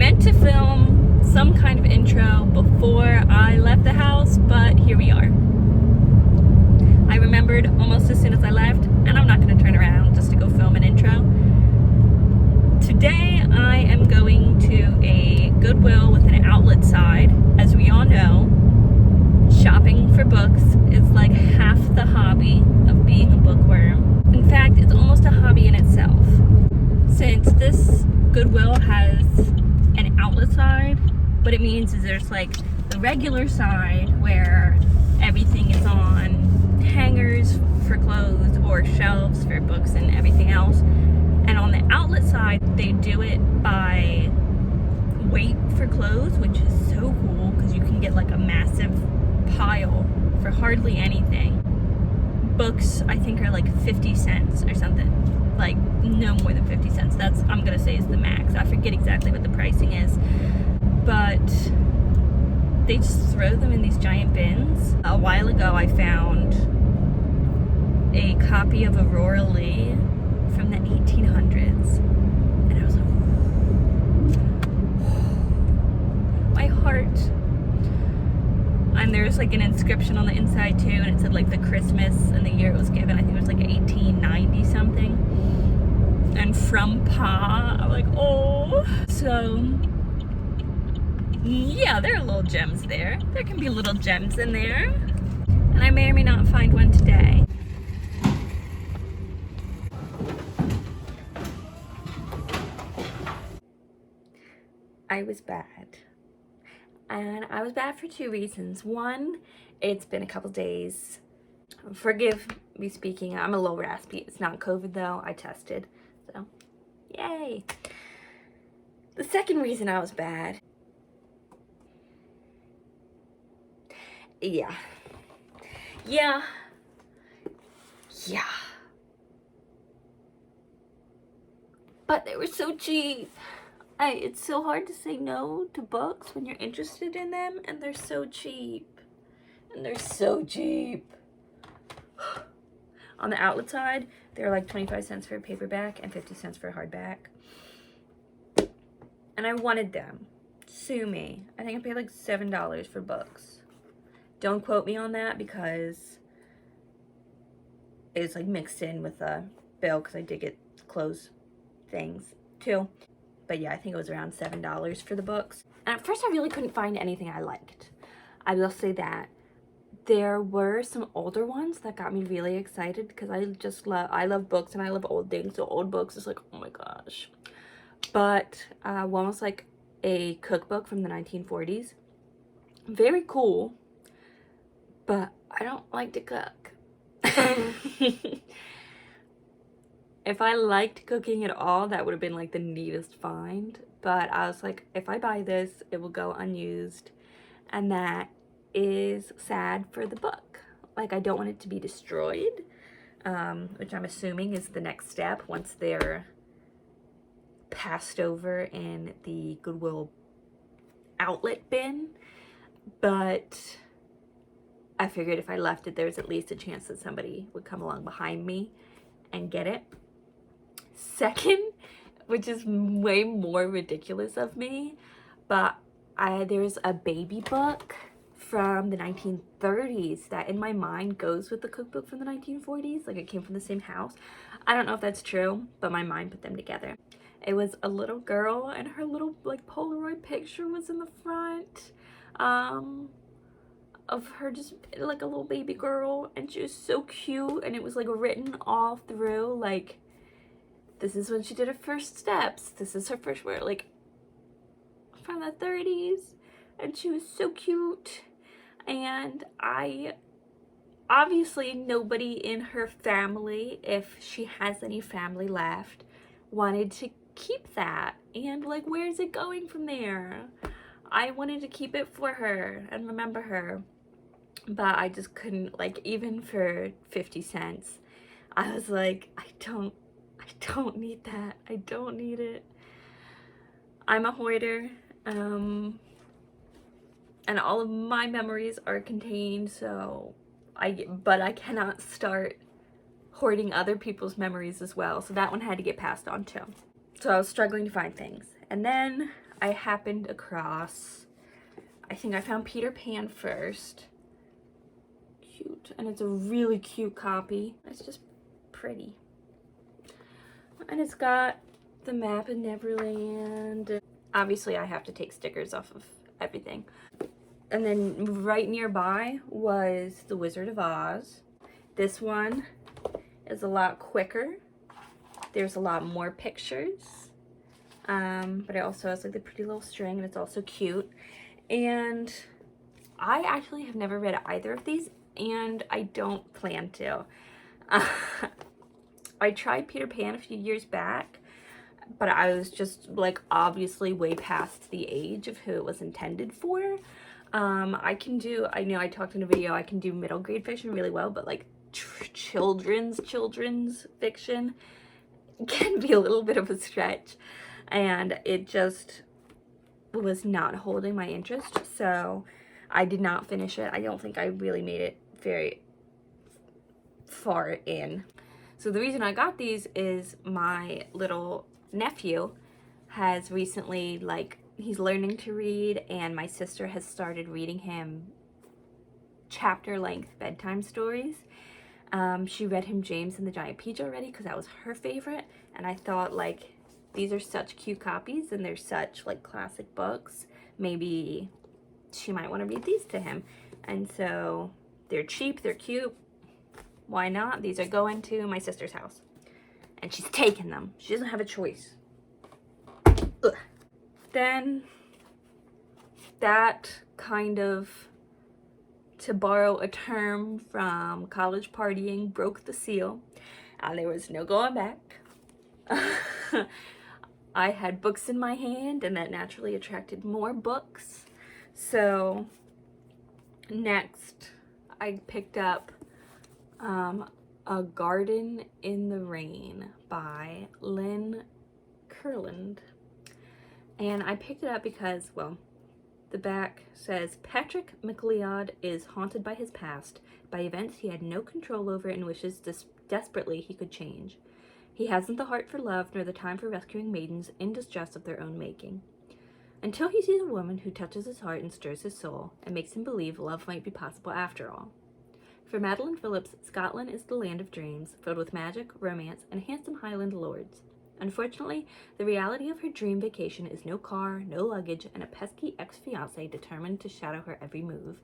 meant to film some kind of intro before I left the house, but here we are. I remembered almost as soon as I left, and I'm not going to turn around just to go film an intro. Today I am going to a Goodwill with an outlet side. As we all know, shopping for books is like half the hobby of being a bookworm. In fact, it's almost a hobby in itself. Since this Goodwill has an outlet side, what it means is there's like the regular side where everything is on hangers for clothes or shelves for books and everything else. And on the outlet side, they do it by weight for clothes, which is so cool because you can get like a massive pile for hardly anything. Books, I think, are like 50 cents or something. Like no more than 50 cents. That's, I'm gonna say, is the max. I forget exactly what the pricing is, but they just throw them in these giant bins. A while ago I found a copy of Aurora Leigh from the 1800s, and I was like, my heart. And there's like an inscription on the inside too, and it said like the Christmas and the year it was given. I think it was like 1890 something. And from Pa, I'm like, oh. So yeah, there are little gems there. There can be little gems in there, and I may or may not find one today. I was bad. And I was bad for two reasons. One, it's been a couple days. Forgive me speaking, I'm a little raspy. It's not COVID though, I tested. So, yay. The second reason I was bad. Yeah. But they were so cheap. It's so hard to say no to books when you're interested in them, and they're so cheap. On the outlet side, they're like 25 cents for a paperback and 50 cents for a hardback. And I wanted them. Sue me. I think I paid like $7 for books. Don't quote me on that because it's like mixed in with a bill because I did get clothes things too. But yeah, I think it was around $7 for the books. And at first I really couldn't find anything I liked. I will say that. There were some older ones that got me really excited because I love books and I love old things. So old books is like, oh my gosh. But one was like a cookbook from the 1940s. Very cool, but I don't like to cook. If I liked cooking at all, that would have been like the neatest find. But I was like, if I buy this, it will go unused. And that is sad for the book. Like, I don't want it to be destroyed, which I'm assuming is the next step once they're passed over in the Goodwill outlet bin. But I figured if I left it, there's at least a chance that somebody would come along behind me and get it. Second, which is way more ridiculous of me, but there's a baby book from the 1930s that in my mind goes with the cookbook from the 1940s. Like, it came from the same house. I don't know if that's true, but my mind put them together. It was a little girl, and her little like Polaroid picture was in the front of her, just like a little baby girl, and she was so cute, and it was like written all through, like, this is when she did her first steps, this is her first word, like, from the 30s, and she was so cute. And obviously nobody in her family, if she has any family left, wanted to keep that. And like, where's it going from there? I wanted to keep it for her and remember her, but I just couldn't. Like, even for 50 cents, I was like, I don't need that. I don't need it. I'm a hoarder, and all of my memories are contained, so but I cannot start hoarding other people's memories as well, so that one had to get passed on too. So I was struggling to find things, and then I happened across, I think I found Peter Pan first. Cute. And it's a really cute copy. It's just pretty. And it's got the map of Neverland. Obviously, I have to take stickers off of everything. And then right nearby was The Wizard of Oz. This one is a lot quicker. There's a lot more pictures. But it also has like the pretty little string, and it's also cute. And I actually have never read either of these, and I don't plan to. I tried Peter Pan a few years back, but I was just like obviously way past the age of who it was intended for. I know I talked in a video, I can do middle grade fiction really well, but like children's fiction can be a little bit of a stretch, and it just was not holding my interest, so I did not finish it. I don't think I really made it very far in. So the reason I got these is my little nephew has recently, like, he's learning to read, and my sister has started reading him chapter-length bedtime stories. She read him James and the Giant Peach already because that was her favorite, and I thought, like, these are such cute copies and they're such like classic books, maybe she might want to read these to him. And so they're cheap, they're cute, why not? These are going to my sister's house and she's taking them. She doesn't have a choice. Ugh. Then that kind of, to borrow a term from college partying, broke the seal, and there was no going back. I had books in my hand, and that naturally attracted more books. So next I picked up A Garden in the Rain by Lynn Kurland. And I picked it up because, well, the back says, Patrick McLeod is haunted by his past, by events he had no control over and wishes desperately he could change. He hasn't the heart for love, nor the time for rescuing maidens in distress of their own making. Until he sees a woman who touches his heart and stirs his soul, and makes him believe love might be possible after all. For Madeline Phillips, Scotland is the land of dreams, filled with magic, romance, and handsome Highland lords. Unfortunately, the reality of her dream vacation is no car, no luggage, and a pesky ex-fiancé determined to shadow her every move.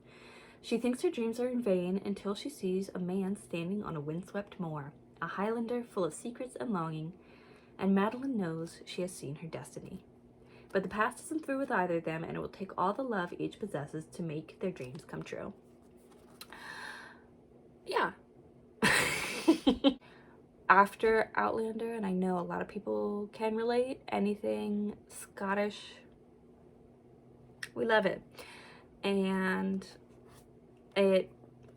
She thinks her dreams are in vain until she sees a man standing on a windswept moor, a Highlander full of secrets and longing, and Madeline knows she has seen her destiny. But the past isn't through with either of them, and it will take all the love each possesses to make their dreams come true. Yeah. After Outlander, and I know a lot of people can relate, anything Scottish, we love it. And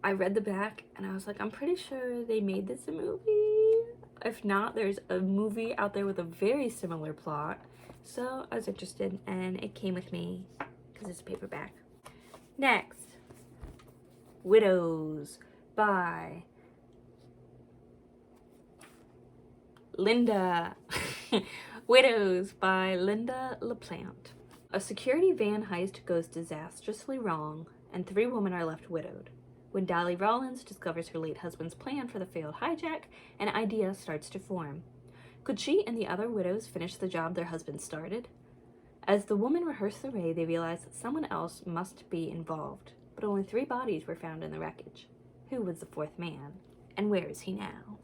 I read the back and I was like, I'm pretty sure they made this a movie. If not, there's a movie out there with a very similar plot. So I was interested, and it came with me because it's a paperback. Next, Widows by Linda. Widows by Linda LaPlante. A security van heist goes disastrously wrong, and 3 women are left widowed. When Dolly Rollins discovers her late husband's plan for the failed hijack, an idea starts to form. Could she and the other widows finish the job their husbands started? As the women rehearse the raid, they realize that someone else must be involved, but only 3 bodies were found in the wreckage. Who was the 4th man, and where is he now?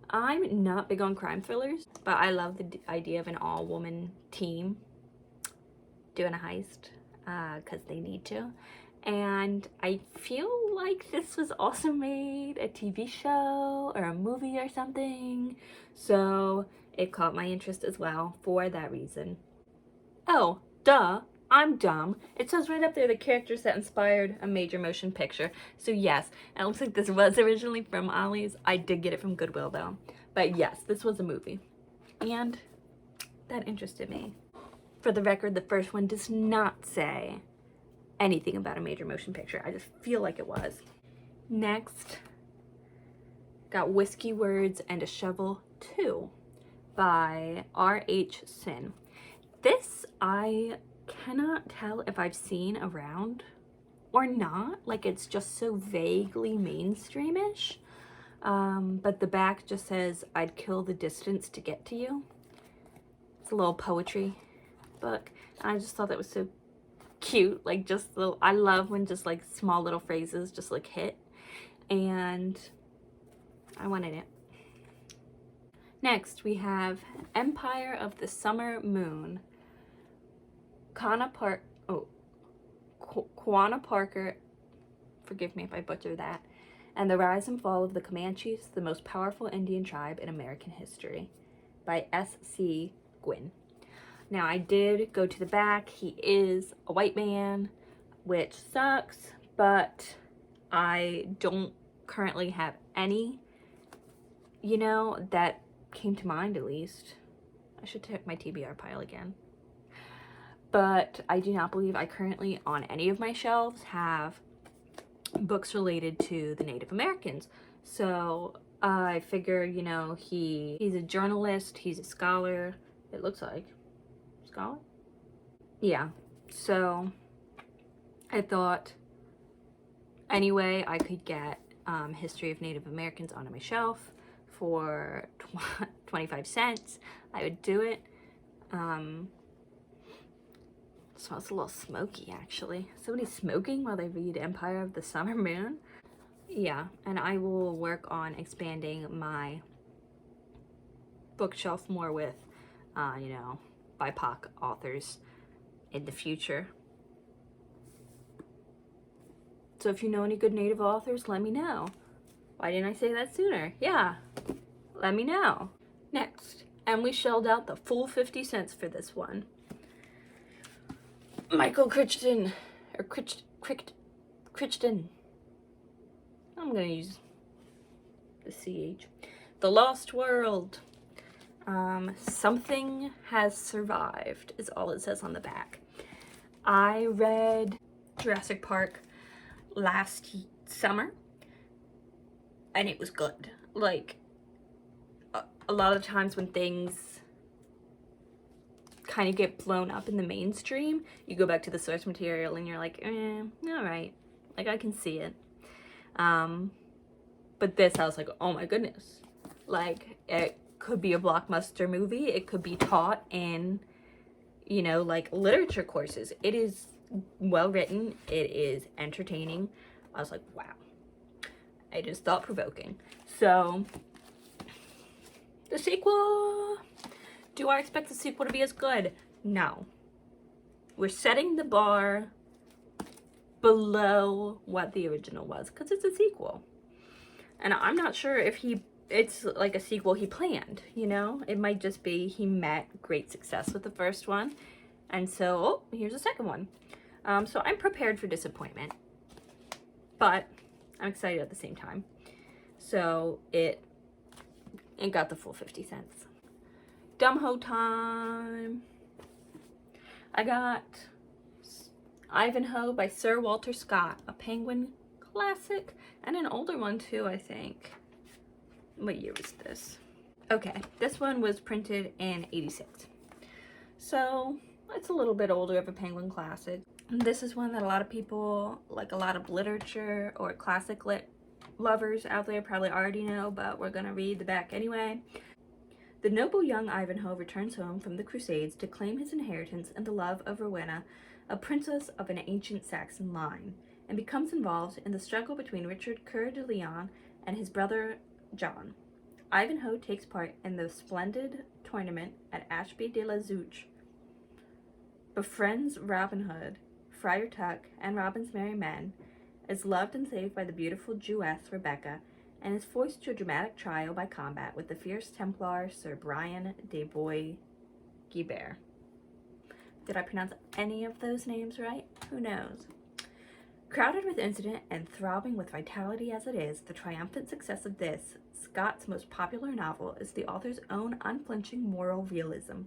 I'm not big on crime thrillers, but I love the idea of an all-woman team doing a heist, because they need to. And I feel like this was also made a TV show or a movie or something, so it caught my interest as well for that reason. Oh, duh, I'm dumb. It says right up there the characters that inspired a major motion picture. So yes, it looks like this was originally from Ollie's. I did get it from Goodwill though. But yes, this was a movie. And that interested me. For the record, the first one does not say anything about a major motion picture. I just feel like it was. Next, got Whiskey Words and a Shovel 2 by R.H. Sin. This I cannot tell if I've seen around or not. Like, it's just so vaguely mainstreamish. But the back just says, "I'd kill the distance to get to you." It's a little poetry book. I just thought that was so cute. Like, just little, I love when just like small little phrases just like hit, and I wanted it. Next we have Empire of the Summer Moon. Quanah Parker, forgive me if I butcher that, and the Rise and Fall of the Comanches, the most powerful Indian tribe in American history, by S.C. Gwynn. Now, I did go to the back. He is a white man, which sucks, but I don't currently have any, you know, that came to mind at least. I should check my TBR pile again. But I do not believe I currently on any of my shelves have books related to the Native Americans. So I figure, you know, he's a journalist, he's a scholar, it looks like. Scholar? Yeah. So I thought anyway I could get History of Native Americans onto my shelf for 25 cents. I would do it. Smells a little smoky, actually. Somebody smoking while they read Empire of the Summer Moon? Yeah, and I will work on expanding my bookshelf more with, you know, BIPOC authors in the future. So if you know any good Native authors, let me know. Why didn't I say that sooner? Yeah, let me know. Next, and we shelled out the full 50 cents for this one. Michael Crichton, or Crichton. I'm gonna use the CH. The Lost World. Something has survived is all it says on the back. I read Jurassic Park last summer, and it was good. Like, a lot of times when things kind of get blown up in the mainstream, you go back to the source material and you're like, all right, like I can see it. But this, I was like, oh my goodness, like it could be a blockbuster movie. It could be taught in, you know, like literature courses. It is well written. It is entertaining. I was like, wow. It is thought-provoking. So the sequel. Do I expect the sequel to be as good? No. We're setting the bar below what the original was because it's a sequel. And I'm not sure if it's like a sequel he planned, you know? It might just be he met great success with the first one. And so, oh, here's a second one. So I'm prepared for disappointment. But I'm excited at the same time. So it got the full 50 cents. Dumb-ho time. I got Ivanhoe by Sir Walter Scott, a Penguin classic, and an older one too, I think. What year was this? Okay, this one was printed in 86. So it's a little bit older of a Penguin classic. And this is one that a lot of people, like a lot of literature or classic lit lovers out there probably already know, but we're gonna read the back anyway. The noble young Ivanhoe returns home from the Crusades to claim his inheritance and the love of Rowena, a princess of an ancient Saxon line, and becomes involved in the struggle between Richard Coeur de Lion and his brother John. Ivanhoe takes part in the splendid tournament at Ashby de la Zouch, befriends Robin Hood, Friar Tuck, and Robin's merry men, is loved and saved by the beautiful Jewess Rebecca, and is forced to a dramatic trial by combat with the fierce Templar Sir Brian de Bois Guilbert. Did I pronounce any of those names right? Who knows? Crowded with incident and throbbing with vitality as it is, the triumphant success of this, Scott's most popular novel, is the author's own unflinching moral realism,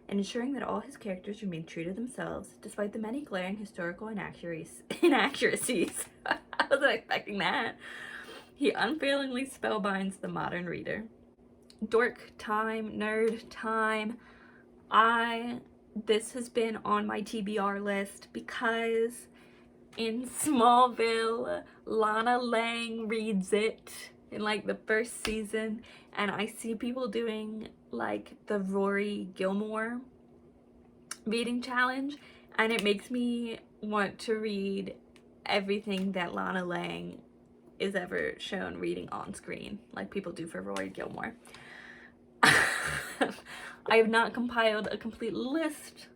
and ensuring that all his characters remain true to themselves, despite the many glaring historical inaccuracies. I wasn't expecting that. He unfailingly spellbinds the modern reader. Dork time, nerd time. I this has been on my TBR list because in Smallville, Lana Lang reads it in like the first season, and I see people doing like the Rory Gilmore reading challenge, and it makes me want to read everything that Lana Lang is ever shown reading on screen, like people do for Rory Gilmore. I have not compiled a complete list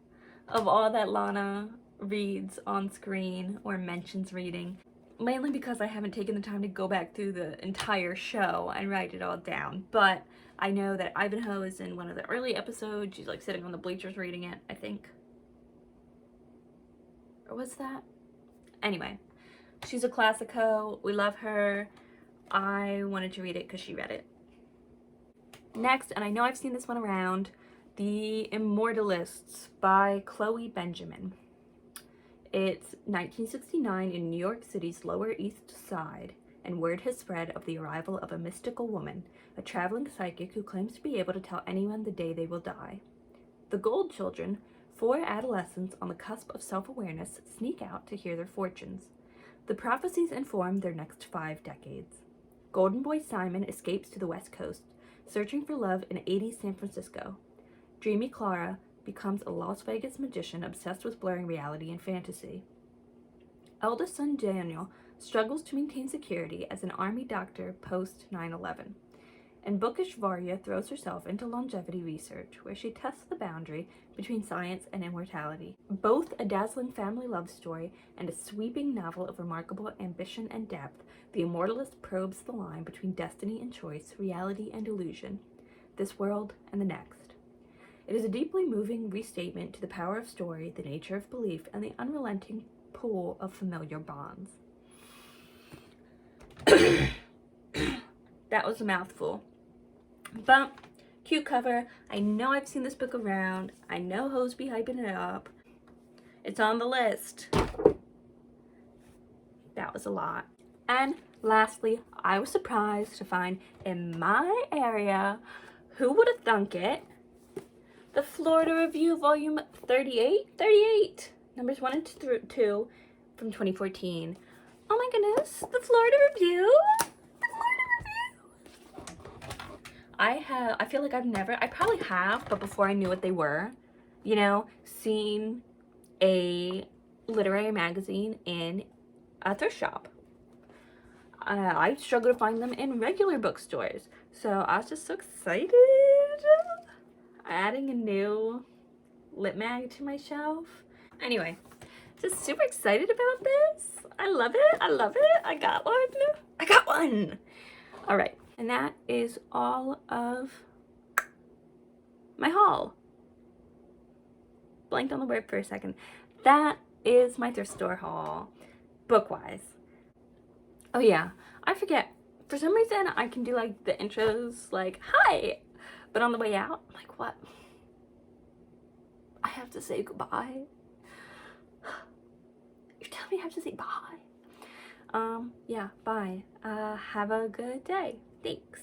of all that Lana reads on screen or mentions reading, mainly because I haven't taken the time to go back through the entire show and write it all down. But I know that Ivanhoe is in one of the early episodes. She's like sitting on the bleachers reading it, I think. Or was that? Anyway, she's a classico. We love her. I wanted to read it because she read it. Next, and I know I've seen this one around, The Immortalists by Chloe Benjamin. It's 1969 in New York City's Lower East Side, and word has spread of the arrival of a mystical woman, a traveling psychic who claims to be able to tell anyone the day they will die. The Gold Children, 4 adolescents on the cusp of self-awareness, sneak out to hear their fortunes. The prophecies inform their next 5 decades. Golden Boy Simon escapes to the West Coast, searching for love in 80s San Francisco. Dreamy Clara becomes a Las Vegas magician obsessed with blurring reality and fantasy. Eldest son Daniel struggles to maintain security as an army doctor post 9/11. And bookish Varya throws herself into longevity research, where she tests the boundary between science and immortality. Both a dazzling family love story and a sweeping novel of remarkable ambition and depth, The Immortalist probes the line between destiny and choice, reality and illusion, this world and the next. It is a deeply moving restatement to the power of story, the nature of belief, and the unrelenting pull of familiar bonds. That was a mouthful. But, cute cover. I know I've seen this book around. I know Ho's be hyping it up. It's on the list. That was a lot. And lastly, I was surprised to find in my area, who would have thunk it, the Florida Review Volume 38, numbers 1 and 2 from 2014. Oh my goodness, the Florida Review! I feel like I probably have, but before I knew what they were, you know, seen a literary magazine in a thrift shop. I struggle to find them in regular bookstores, so I was just so excited. Adding a new lit mag to my shelf. Anyway, just super excited about this. I love it. I love it. I got one. All right. And that is all of my haul. Blanked on the word for a second. That is my thrift store haul, book-wise. Oh yeah, I forget. For some reason, I can do like the intros like, hi, but on the way out, I'm like, what? I have to say goodbye. You're telling me I have to say bye? Yeah, bye. Have a good day. Thanks.